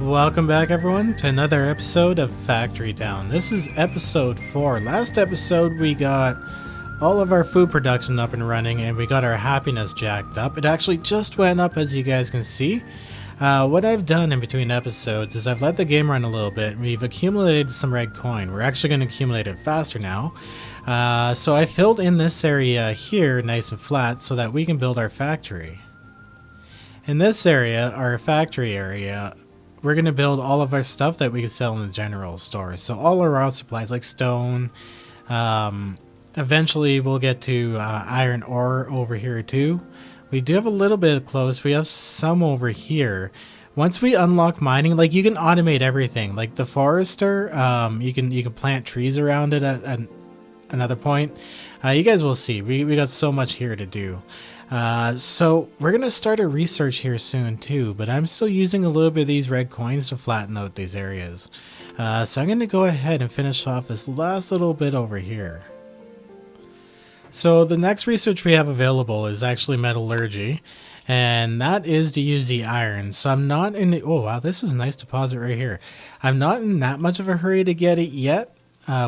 Welcome back everyone to another episode of Factory Town. This is episode 4. Last episode we got all of our food production up and running and we got our happiness jacked up. It actually just went up, as you guys can see. What I've done in between episodes is I've let the game run a little bit. We've accumulated some red coin. We're actually going to accumulate it faster now. So I filled in this area here nice and flat so that we can build our factory. In this area, our factory area, we're going to build all of our stuff that we can sell in the general store. So all our raw supplies like stone. Eventually we'll get to iron ore over here too. We do have a little bit close. We have some over here. Once we unlock mining, like you can automate everything. Like the forester, you can plant trees around it at another point. You guys will see. We got so much here to do. So we're going to start a research here soon too, but I'm still using a little bit of these red coins to flatten out these areas. So I'm going to go ahead and finish off this last little bit over here. So the next research we have available is actually metallurgy, and that is to use the iron. So I'm not in the, oh wow, this is a nice deposit right here. I'm not in that much of a hurry to get it yet.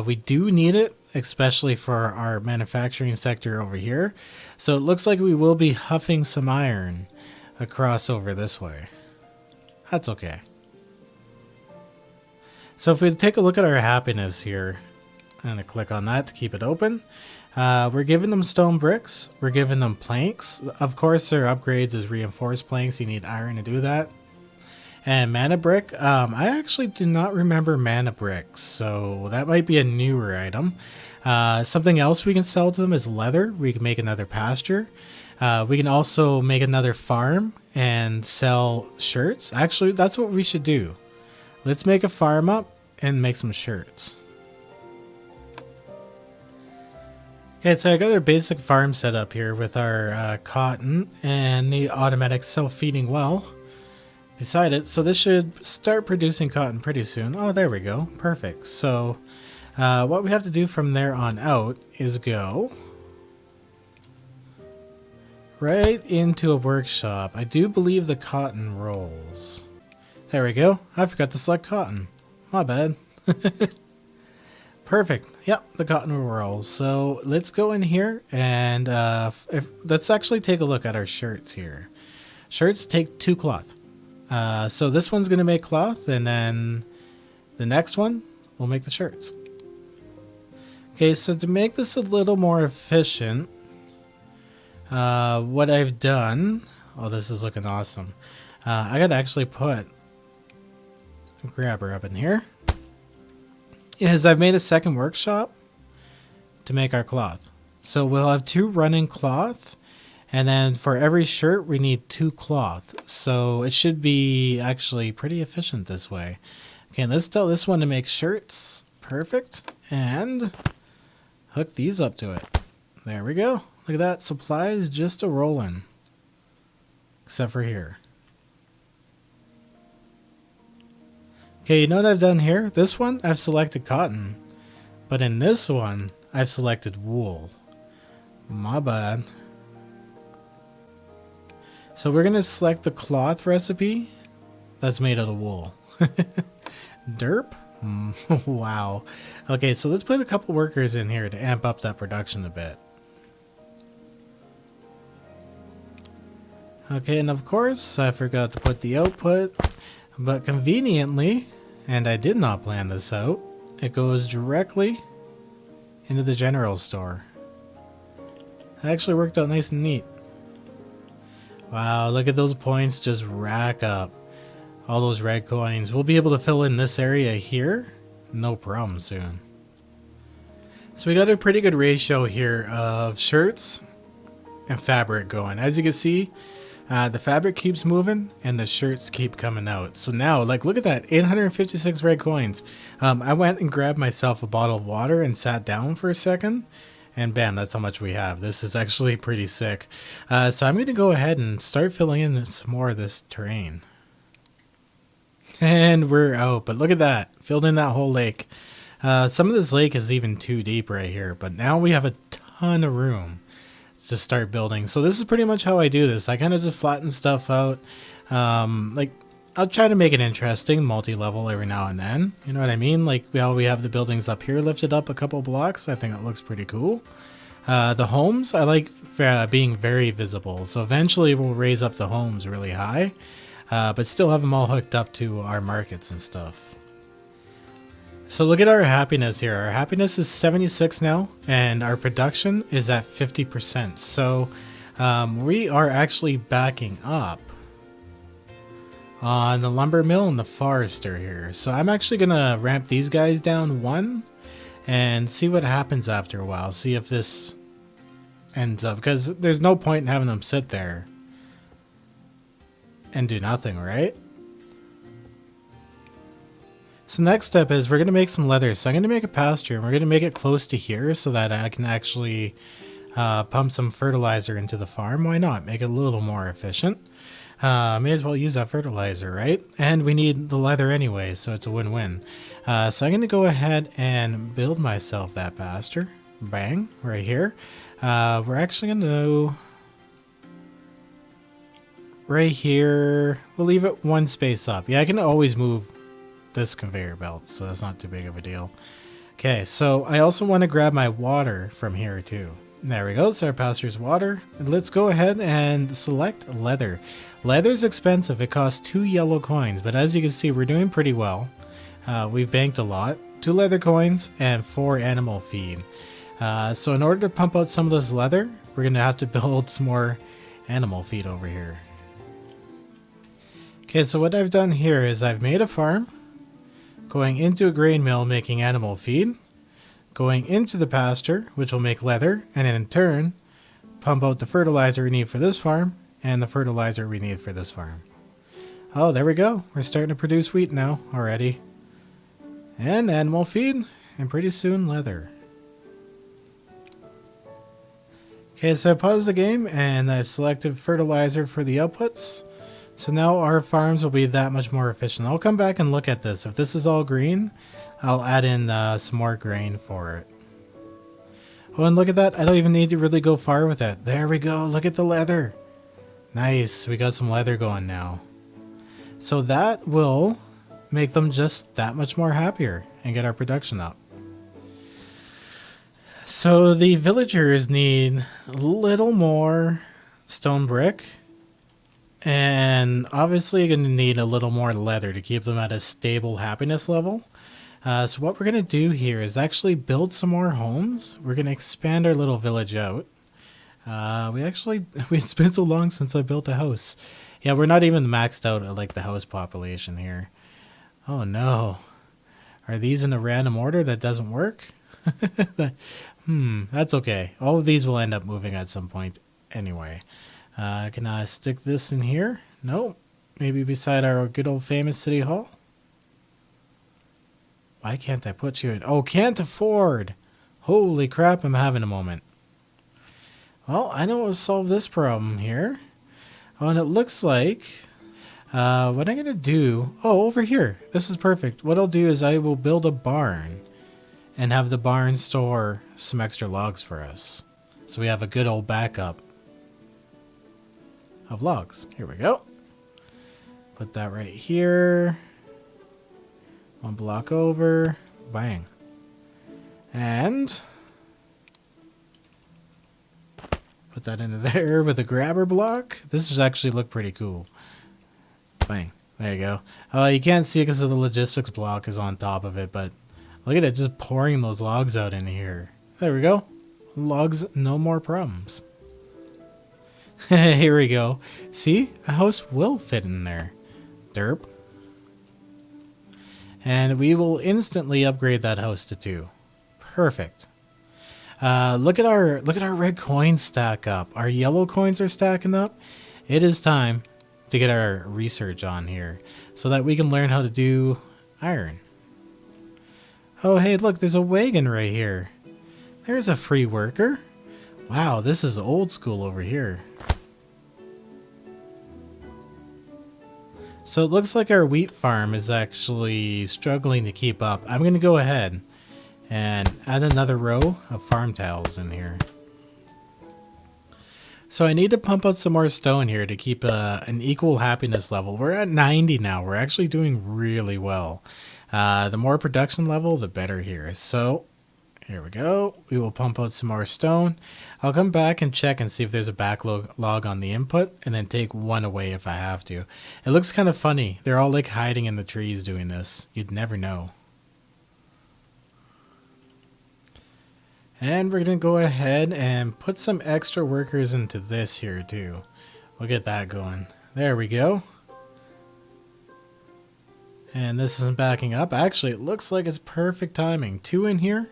We do need it, especially for our manufacturing sector over here. So it looks like we will be huffing some iron across over this way. That's okay. So if we take a look at our happiness here, I'm going to click on that to keep it open. We're giving them stone bricks. We're giving them planks. Of course, their upgrades is reinforced planks. You need iron to do that. And mana brick. I actually do not remember mana bricks, so that might be a newer item. Something else we can sell to them is leather. We can make another pasture. We can also make another farm and sell shirts. Actually, that's what we should do. Let's make a farm up and make some shirts. Okay, so I got our basic farm set up here with our cotton and the automatic self-feeding well beside it. So this should start producing cotton pretty soon. Oh, there we go. Perfect. So what we have to do from there on out is go right into a workshop. I do believe the cotton rolls. There we go. I forgot to select cotton. My bad. Perfect. Yep, the cotton rolls. So let's go in here and let's actually take a look at our shirts here. Shirts take 2 cloth. So this one's going to make cloth, and then the next one will make the shirts. Okay, so to make this a little more efficient, what I've done... Oh, this is looking awesome. I got to actually put a grabber up in here. Is I've made a second workshop to make our cloth. So we'll have 2 running cloth, and then for every shirt we need 2 cloth. So it should be actually pretty efficient this way. Okay, let's tell this one to make shirts. Perfect. And hook these up to it. There we go. Look at that. Supplies just a rolling. Except for here. Okay, you know what I've done here? This one, I've selected cotton. But in this one, I've selected wool. My bad. So we're going to select the cloth recipe that's made out of wool. Derp? Wow. Okay, so let's put a couple workers in here to amp up that production a bit. Okay, and of course, I forgot to put the output. But conveniently, and I did not plan this out, it goes directly into the general store. It actually worked out nice and neat. Wow, look at those points just rack up. All those red coins. We'll be able to fill in this area here. No problem soon. So we got a pretty good ratio here of shirts and fabric going. As you can see, the fabric keeps moving and the shirts keep coming out. So now, like, look at that, 856 red coins. I went and grabbed myself a bottle of water and sat down for a second, and bam, that's how much we have. This is actually pretty sick. So I'm going to go ahead and start filling in some more of this terrain. And we're out, but look at that, filled in that whole lake. Some of this lake is even too deep right here, but now we have a ton of room to start building. So this is pretty much how I do this. I kind of just flatten stuff out. Like I'll try to make it interesting, multi-level every now and then. You know what I mean? Like, we have the buildings up here lifted up a couple blocks. I think it looks pretty cool. The homes, I like being very visible. So eventually we'll raise up the homes really high, but still have them all hooked up to our markets and stuff. So look at our happiness here. Our happiness is 76 now, and our production is at 50%. So we are actually backing up on the lumber mill and the forester here. So I'm actually going to ramp these guys down 1 and see what happens after a while. See if this ends up, because there's no point in having them sit there and do nothing, right? So next step is we're going to make some leather. So I'm going to make a pasture, and we're going to make it close to here so that I can actually pump some fertilizer into the farm. Why not? Make it a little more efficient. May as well use that fertilizer, right? And we need the leather anyway, so it's a win-win. So I'm going to go ahead and build myself that pasture. Bang, right here. We're actually going to... right here. We'll leave it 1 space up. Yeah, I can always move this conveyor belt, so that's not too big of a deal. Okay, so I also want to grab my water from here too. There we go. So our pasture's water. Let's go ahead and select leather. Leather's expensive. It costs 2 yellow coins, but as you can see, we're doing pretty well. We've banked a lot. 2 leather coins and 4 animal feed. So in order to pump out some of this leather, we're going to have to build some more animal feed over here. Okay, so what I've done here is I've made a farm, going into a grain mill making animal feed, going into the pasture, which will make leather, and in turn, pump out the fertilizer we need for this farm, and the fertilizer we need for this farm. Oh, there we go. We're starting to produce wheat now already. And animal feed, and pretty soon leather. Okay, so I paused the game, and I've selected fertilizer for the outputs. So now our farms will be that much more efficient. I'll come back and look at this. If this is all green, I'll add in some more grain for it. Oh, and look at that. I don't even need to really go far with it. There we go. Look at the leather. Nice. We got some leather going now. So that will make them just that much more happier and get our production up. So the villagers need a little more stone brick. And obviously you're going to need a little more leather to keep them at a stable happiness level. So what we're going to do here is actually build some more homes. We're going to expand our little village out. It's been so long since I built a house. Yeah, we're not even maxed out at like the house population here. Oh no. Are these in a random order that doesn't work? That's okay. All of these will end up moving at some point anyway. Can I stick this in here? No. Maybe beside our good old famous city hall? Why can't I put you in? Oh, can't afford. Holy crap, I'm having a moment. Well, I know how to solve this problem here. Oh, and it looks like what I'm going to do... Oh, over here. This is perfect. What I'll do is I will build a barn and have the barn store some extra logs for us. So we have a good old backup of logs. Here we go. Put that right here. 1 block over. Bang. And put that into there with a grabber block. This does actually look pretty cool. Bang. There you go. You can't see it because the logistics block is on top of it, but look at it just pouring those logs out in here. There we go. Logs, no more problems. Here we go. See? A house will fit in there. Derp. And we will instantly upgrade that house to 2. Perfect. Look at our red coins stack up. Our yellow coins are stacking up. It is time to get our research on here so that we can learn how to do iron. Oh, hey, look, there's a wagon right here. There's a free worker. Wow, this is old school over here. So it looks like our wheat farm is actually struggling to keep up. I'm going to go ahead and add another row of farm tiles in here. So I need to pump out some more stone here to keep an equal happiness level. We're at 90 now. We're actually doing really well. The more production level, the better here. So here we go. We will pump out some more stone. I'll come back and check and see if there's a backlog on the input and then take one away if I have to. It looks kind of funny. They're all like hiding in the trees doing this. You'd never know. And we're going to go ahead and put some extra workers into this here too. We'll get that going. There we go. And this isn't backing up. Actually, it looks like it's perfect timing. 2 in here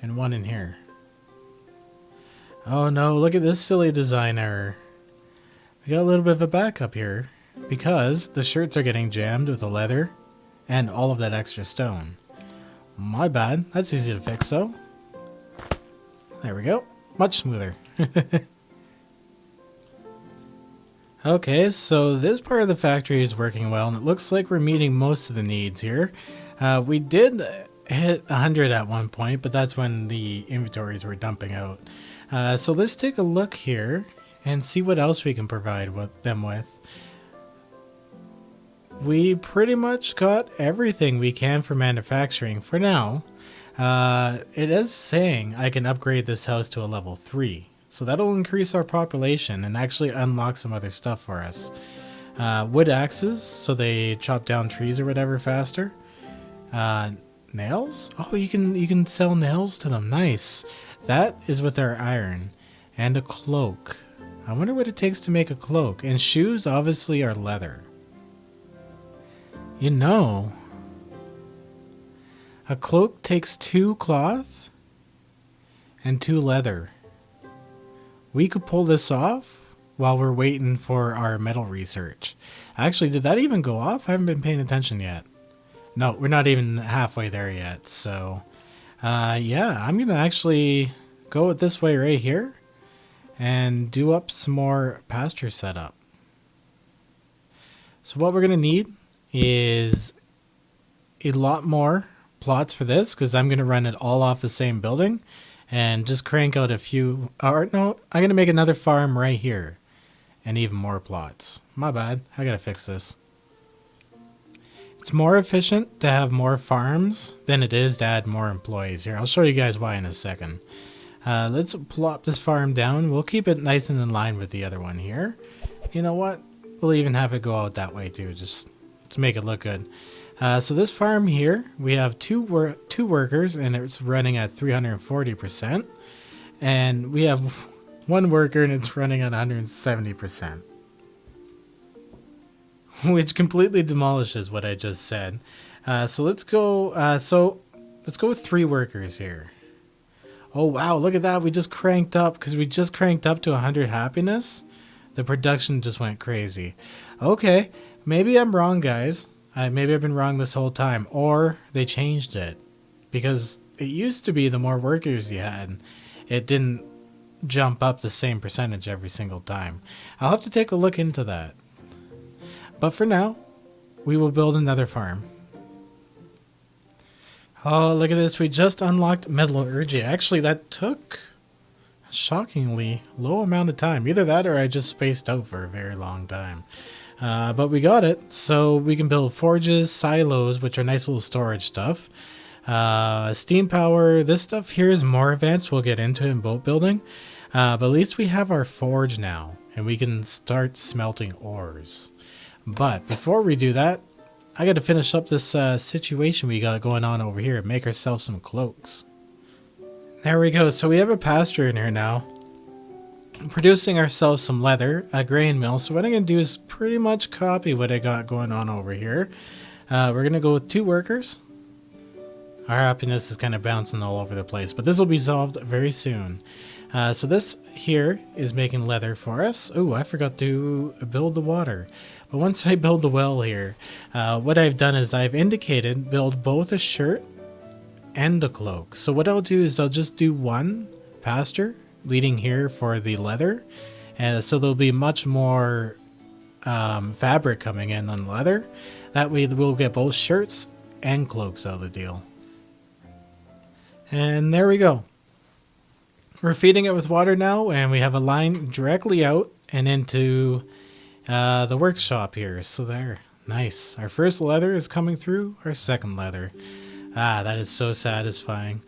and 1 in here. Oh no, look at this silly design error. We got a little bit of a backup here because the shirts are getting jammed with the leather and all of that extra stone. My bad. That's easy to fix though. There we go. Much smoother. Okay, so this part of the factory is working well, and it looks like we're meeting most of the needs here. We did hit 100 at one point, but that's when the inventories were dumping out. So let's take a look here and see what else we can provide them with. We pretty much got everything we can for manufacturing for now. It is saying I can upgrade this house to a level 3. So that'll increase our population and actually unlock some other stuff for us. Wood axes, so they chop down trees or whatever faster. Nails? Oh, you can sell nails to them. Nice. That is with our iron. And a cloak. I wonder what it takes to make a cloak. And shoes obviously are leather. You know, a cloak takes 2 cloth and 2 leather. We could pull this off while we're waiting for our metal research. Actually, did that even go off? I haven't been paying attention yet. No, we're not even halfway there yet. So, yeah, I'm going to actually go with this way right here and do up some more pasture setup. So what we're going to need is a lot more plots for this because I'm going to run it all off the same building and just crank out a few. Or no, I'm going to make another farm right here and even more plots. My bad. I got to fix this. It's more efficient to have more farms than it is to add more employees here. I'll show you guys why in a second. Let's plop this farm down. We'll keep it nice and in line with the other one here. You know what? We'll even have it go out that way too, just to make it look good. So this farm here, we have two workers, and it's running at 340%. And we have 1 worker, and it's running at 170%. Which completely demolishes what I just said. So let's go. Let's go with 3 workers here. Oh wow! Look at that. We just cranked up because we just cranked up to 100 happiness. The production just went crazy. Okay, maybe I'm wrong, guys. Maybe I've been wrong this whole time, or they changed it because it used to be the more workers you had, it didn't jump up the same percentage every single time. I'll have to take a look into that. But for now, we will build another farm. Oh, look at this. We just unlocked metallurgy. Actually, that took a shockingly low amount of time. Either that or I just spaced out for a very long time. But we got it. So we can build forges, silos, which are nice little storage stuff. Steam power. This stuff here is more advanced. We'll get into in boat building. But at least we have our forge now. And we can start smelting ores. But before we do that, I got to finish up this situation we got going on over here and make ourselves some cloaks. There we go. So we have a pasture in here now. Producing ourselves some leather, a grain mill. So what I'm going to do is pretty much copy what I got going on over here. We're going to go with 2 workers. Our happiness is kind of bouncing all over the place, but this will be solved very soon. So this here is making leather for us. Oh, I forgot to build the water. But once I build the well here, what I've done is I've indicated build both a shirt and a cloak. So what I'll do is I'll just do 1 pasture leading here for the leather. And so there'll be much more fabric coming in on leather. That way we'll get both shirts and cloaks out of the deal. And there we go. We're feeding it with water now, and we have a line directly out and into the workshop here. So there, nice. Our first leather is coming through, our second leather. Ah, that is so satisfying.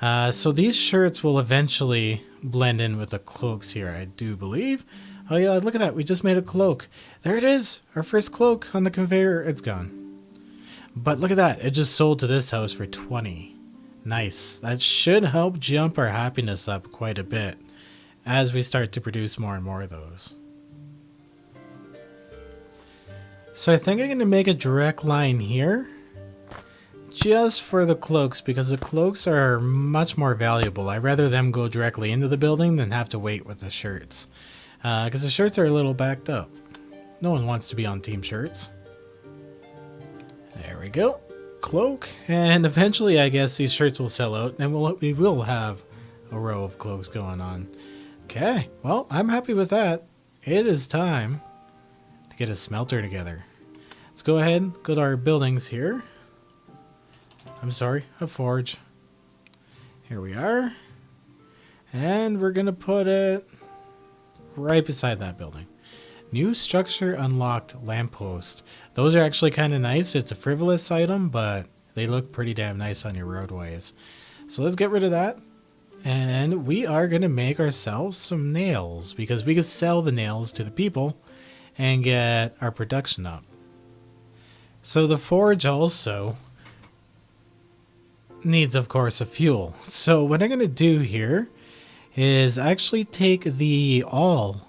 So these shirts will eventually blend in with the cloaks here, I do believe. Oh yeah, look at that. We just made a cloak. There it is. Our first cloak on the conveyor. It's gone. But look at that. It just sold to this house for 20. Nice. That should help jump our happiness up quite a bit as we start to produce more and more of those. So I think I'm going to make a direct line here just for the cloaks, because the cloaks are much more valuable. I'd rather them go directly into the building than have to wait with the shirts. Because the shirts are a little backed up. No one wants to be on team shirts. There we go. Cloak. And eventually I guess these shirts will sell out and we will have a row of cloaks going on. Okay. Well, I'm happy with that. It is time to get a smelter together. Let's go ahead, go to our buildings here. I'm sorry, a forge. Here we are. And we're going to put it right beside that building. New structure unlocked lamppost. Those are actually kind of nice. It's a frivolous item, but they look pretty damn nice on your roadways. So let's get rid of that. And we are going to make ourselves some nails, because we can sell the nails to the people and get our production up. So the forge also needs, of course, a fuel. So what I'm going to do here is actually take the all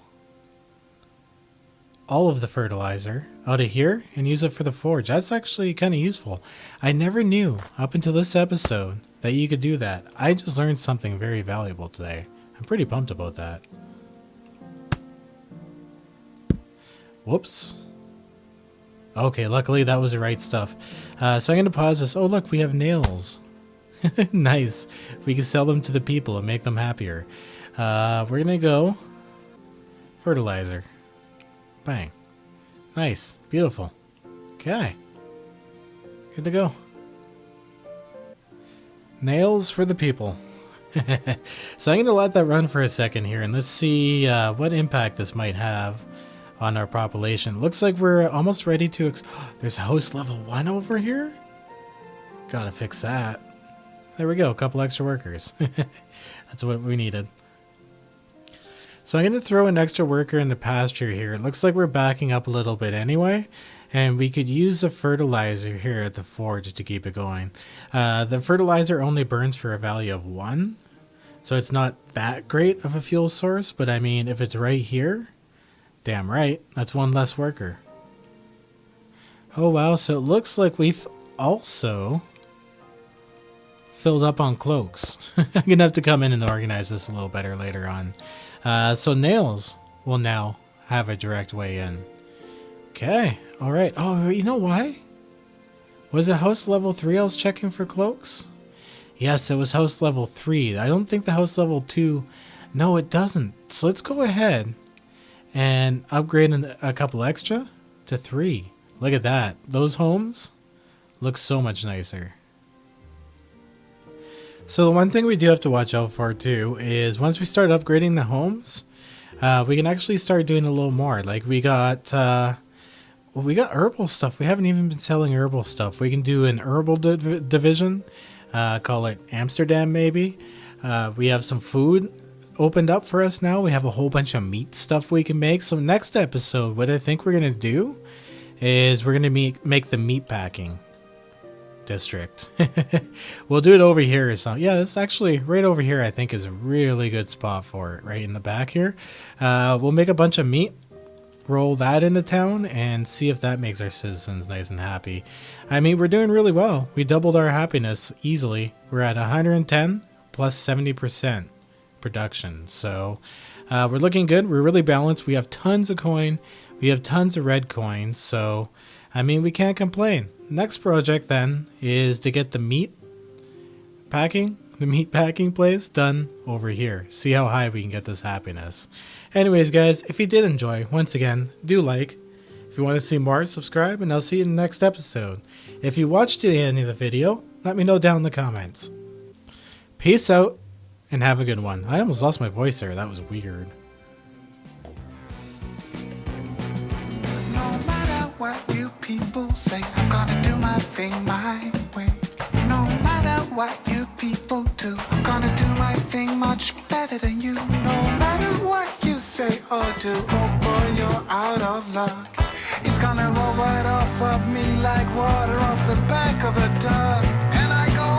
of the fertilizer out of here and use it for the forge. That's actually kind of useful. I never knew up until this episode that you could do that. I just learned something very valuable today. I'm pretty pumped about that. Whoops. Okay, luckily that was the right stuff. So I'm going to pause this. Oh, look, we have nails. Nice. We can sell them to the people and make them happier. We're going to go fertilizer. Bang. Nice. Beautiful. Okay. Good to go. Nails for the people. So I'm going to let that run for a second here, and let's see what impact this might have on our population. Looks like we're almost ready to... There's house level 1 over here? Gotta fix that. There we go. A couple extra workers. That's what we needed. So I'm going to throw an extra worker in the pasture here. It looks like we're backing up a little bit anyway. And we could use the fertilizer here at the forge to keep it going. The fertilizer only burns for a value of 1. So it's not that great of a fuel source. But I mean, if it's right here, damn right, that's 1 less worker. Oh wow, so it looks like we've also filled up on cloaks. I'm going to have to come in and organize this a little better later on. So nails will now have a direct way in. Okay, alright. Oh, you know why? Was it house level 3 I was checking for cloaks? Yes, it was house level 3. I don't think the house level 2... No, it doesn't. So let's go ahead and upgrade a couple extra to 3. Look at that. Those homes look so much nicer. So the one thing we do have to watch out for too is once we start upgrading the homes, we can actually start doing a little more. Like we got herbal stuff. We haven't even been selling herbal stuff. We can do an herbal division, call it Amsterdam maybe. We have some food opened up for us now. We have a whole bunch of meat stuff we can make. So next episode, what I think we're going to do is we're going to make the meat packing district. We'll do it over here or something. Yeah, that's actually right over here. I think is a really good spot for it, right in the back here. We'll make a bunch of meat, roll that into town, and see if that makes our citizens nice and happy. I mean, we're doing really well. We doubled our happiness easily. We're at 110 plus 70% production. So we're looking good. We're really balanced. We have tons of coin. We have tons of red coins. So I mean, we can't complain. Next project then is to get the meat packing place done over here. See how high we can get this happiness. Anyways, guys, if you did enjoy, once again, do like. If you want to see more, subscribe, and I'll see you in the next episode. If you watched to the end of the video, let me know down in the comments. Peace out, and have a good one. I almost lost my voice there. That was weird. No matter what you people say, I'm gonna do my thing my way. No matter what you people do, I'm gonna do my thing much better than you. No matter what you say or do, oh boy, you're out of luck. It's gonna roll right off of me like water off the back of a duck. And I go,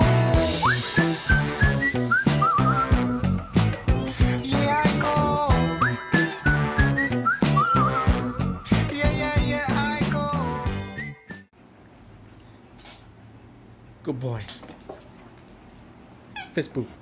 yeah, I go. Yeah, I go. Good boy. Fist bump.